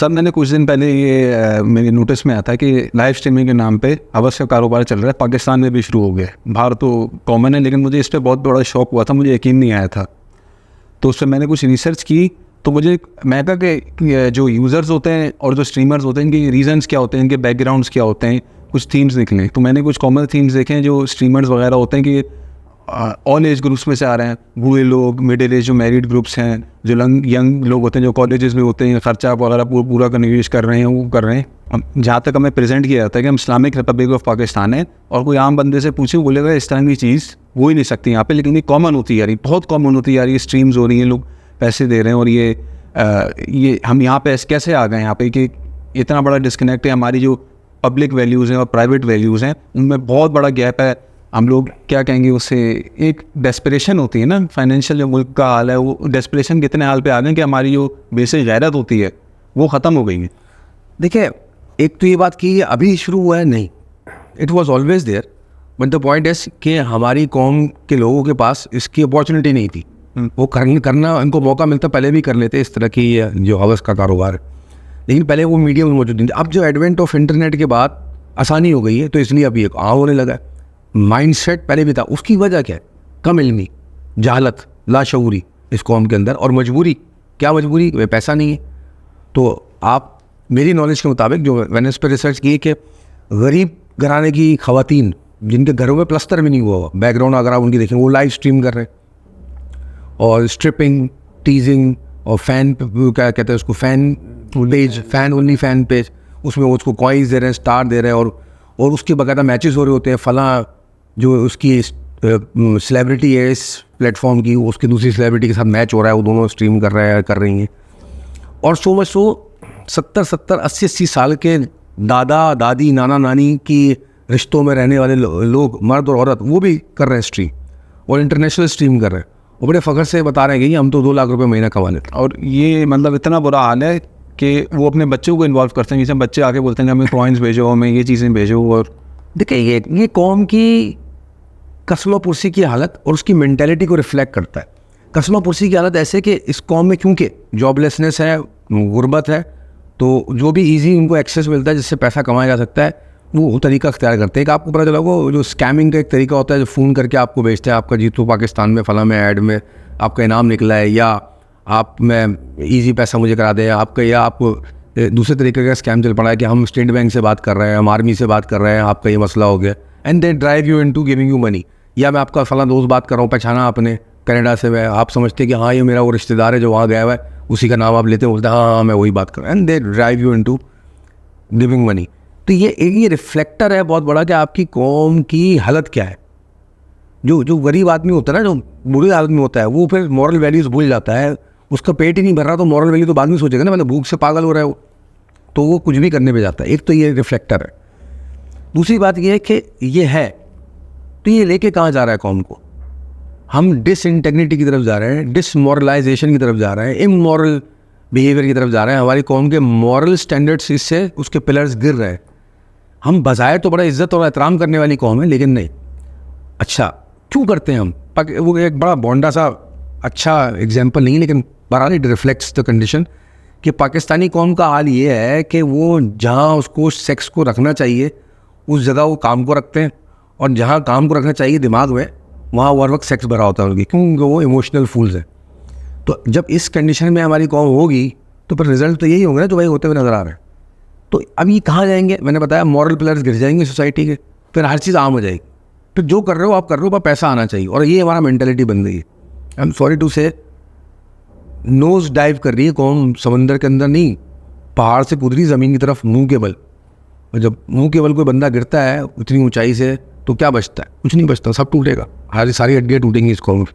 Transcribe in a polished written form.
Sir मैंने कुछ दिन पहले ये मेरे नोटिस में आया था कि लाइव स्ट्रीमिंग के नाम पे हवस का कारोबार चल रहा है, पाकिस्तान में भी शुरू हो गया। बाहर तो कॉमन है, लेकिन मुझे इस पर बहुत बड़ा शौक हुआ था, मुझे यकीन नहीं आया था। तो उस पर मैंने कुछ रिसर्च की, तो मुझे मैं कहा कि जो यूज़र्स होते हैं और जो स्ट्रीमर्स होते हैं, इनके रीजंस क्या होते हैं, इनके बैकग्राउंड्स क्या होते हैं, कुछ थीम्स निकले। तो मैंने कुछ कॉमन थीम्स देखे हैं जो स्ट्रीमर्स वगैरह होते हैं कि ऑल एज ग्रुप्स में से आ रहे हैं, बूढ़े लोग, मिडिल एज जो मैरिड ग्रुप्स हैं, जो यंग लोग होते हैं जो कॉलेजेस में होते हैं, खर्चा वगैरह पूरा करने की कोशिश कर रहे हैं, वो कर रहे हैं। जहाँ तक हमें प्रेजेंट किया जाता है कि हम इस्लामिक रिपब्लिक ऑफ पाकिस्तान है, और कोई आम बंदे से पूछे बोलेगा इस तरह की चीज़ हो ही नहीं सकती यहाँ पे, लेकिन ये कॉमन होती जा रही, बहुत कॉमन होती जा रही है। स्ट्रीम्स हो रही हैं, लोग पैसे दे रहे हैं, और ये हम यहाँ पे कैसे आ गए यहाँ पे कि इतना बड़ा डिस्कनेक्ट है। हमारी जो पब्लिक वैल्यूज़ हैं और प्राइवेट वैल्यूज़ हैं, उनमें बहुत बड़ा गैप है। हम लोग क्या कहेंगे उससे, एक डेस्परेशन होती है ना, फाइनेंशियल जो मुल्क का हाल है, वो डेस्परेशन कितने हाल पे आ गए कि हमारी जो बेसिक गैरत होती है वो ख़त्म हो गई है। देखिए, एक तो ये बात कि अभी शुरू हुआ है नहीं, it was always there, but the point is कि हमारी कौम के लोगों के पास इसकी अपॉर्चुनिटी नहीं थी। वो करना उनको मौका मिलता पहले भी कर लेते इस तरह की जो हवस का कारोबार है, लेकिन पहले वो मीडियम मौजूद नहीं थे। अब जो एडवेंट ऑफ इंटरनेट के बाद आसानी हो गई है, तो इसलिए अब ये आम होने लगा है। माइंडसेट पहले भी था, उसकी वजह क्या है? कम इल्मी, जहालत, लाशऊरी इस कौम के अंदर, और मजबूरी। क्या मजबूरी? वे पैसा नहीं है। तो आप मेरी नॉलेज के मुताबिक जो मैंने इस पर रिसर्च की कि गरीब घराने की ख़वातीन जिनके घरों में प्लस्तर भी नहीं हुआ, बैकग्राउंड अगर आप उनकी देखें, वो लाइव स्ट्रीम कर रहे हैं, और स्ट्रिपिंग, टीजिंग, और फैन, क्या कहते हैं उसको, fan page, fan only fan page, उसमें वो उसको कॉइन्स दे रहे हैं, स्टार दे रहे हैं, और उसके बकायदा मैचेस हो रहे होते हैं। फला जो उसकी सेलिब्रिटी है इस प्लेटफॉर्म की, उसकी दूसरी सेलिब्रिटी के साथ मैच हो रहा है, वो दोनों स्ट्रीम कर रही हैं। और 70 80 साल के दादा दादी, नाना नानी की रिश्तों में रहने वाले लोग, मर्द और औरत, वो भी कर रहे हैं स्ट्रीम, और इंटरनेशनल स्ट्रीम कर रहे हैं, और बड़े फ़ख्र से बता रहे हैं कि हम तो 2 लाख रुपए महीना कमा लेते हैं। और ये मतलब इतना बुरा हाल है कि वो अपने बच्चों को इन्वॉल्व करते हैं, जैसे बच्चे आके बोलते हैं कि हमें कॉइन्स भेजो, हमें ये चीज़ें भेजो। और देखिए, ये कौम की कसमापुरसी की हालत और उसकी मेंटेलिटी को रिफ्लेक्ट करता है। कसमापुरसी की हालत ऐसे कि इस कौम में क्योंकि जॉबलेसनेस है, गुर्बत है, तो जो भी इजी उनको एक्सेस मिलता है जिससे पैसा कमाया जा सकता है, वो तरीका अख्तियार करते हैं। कि आपको पता चला वो जो स्कैमिंग का एक तरीका होता है, जो फ़ोन करके आपको बेचते हैं, आपका जीतो पाकिस्तान में फला में ऐड में आपका इनाम निकला है, या आप में ईजी पैसा मुझे करा दें आपका, या आप दूसरे तरीके का स्कैम चल पड़ा है कि हम स्टेट बैंक से बात कर रहे हैं, हम आर्मी से बात कर रहे हैं, आपका ये मसला हो गया, and they drive you into giving you money. या मैं आपका फला दोस्त बात कर रहा हूँ, पहचाना आपने कनाडा से, मैं आप समझते हैं कि हाँ ये मेरा वो रिश्तेदार है जो वहाँ गया हुआ है, उसी का नाम आप लेते हैं, बोलते हैं हाँ मैं वही बात कर रहा हूँ, and they drive you into giving money. तो ये रिफ्लेक्टर है बहुत बड़ा कि आपकी कौम की हालत क्या है। जो गरीब आदमी होता है ना, जो बुरे हालत में होता है, वो फिर मॉरल वैल्यूज़ भूल जाता है। उसका पेट ही नहीं भर रहा तो मॉरल वैल्यू तो बाद में सोचेगा ना, मतलब भूख से पागल हो रहा है वो, तो वो कुछ भी करने पे जाता है। एक तो ये रिफ्लेक्टर है। दूसरी बात ये है कि ये है, तो ये लेके कहाँ जा रहा है कौम को? हम डिसइंटेग्रिटी की तरफ जा रहे हैं, डिसमोरलाइजेशन की तरफ जा रहे हैं, इमोरल बिहेवियर की तरफ जा रहे हैं। हमारी कौम के मॉरल स्टैंडर्ड्स इससे उसके पिलर्स गिर रहे हैं। हम बजाय तो बड़ा इज्जत और एहतराम करने वाली कौम है, लेकिन नहीं। अच्छा क्यों करते हैं हम? वो एक बड़ा बोंडा सा अच्छा एग्जाम्पल नहीं, लेकिन बहरहाल इट रिफ्लेक्ट्स द कंडीशन कि पाकिस्तानी कौम का हाल ये है कि वो जहाँ उसको सेक्स को रखना चाहिए उस जगह वो काम को रखते हैं, और जहाँ काम को रखना चाहिए दिमाग में, वहाँ वो हर वक्त सेक्स भरा होता है उनकी, क्योंकि वो इमोशनल फूल्स हैं। तो जब इस कंडीशन में हमारी कौम होगी तो फिर रिजल्ट तो यही होंगे ना जो भाई होते हुए नज़र आ रहे हैं। तो अब ये कहाँ जाएंगे? मैंने बताया मॉरल पिलर्स गिर जाएंगे सोसाइटी के, फिर हर चीज़ आम हो जाएगी। फिर जो कर रहे हो आप कर रहे हो, पर पैसा आना चाहिए, और ये हमारा मेंटेलिटी बन गई है। आई एम सॉरी टू से, नोज डाइव कर रही है कौम समंदर के अंदर नहीं, पहाड़ से कूद रही ज़मीन की तरफ मुंह के बल। और जब मुंह के बल कोई बंदा गिरता है उतनी ऊंचाई से, तो क्या बचता है? कुछ नहीं बचता, सब टूटेगा, सारी हड्डियाँ टूटेंगी इस कौम में।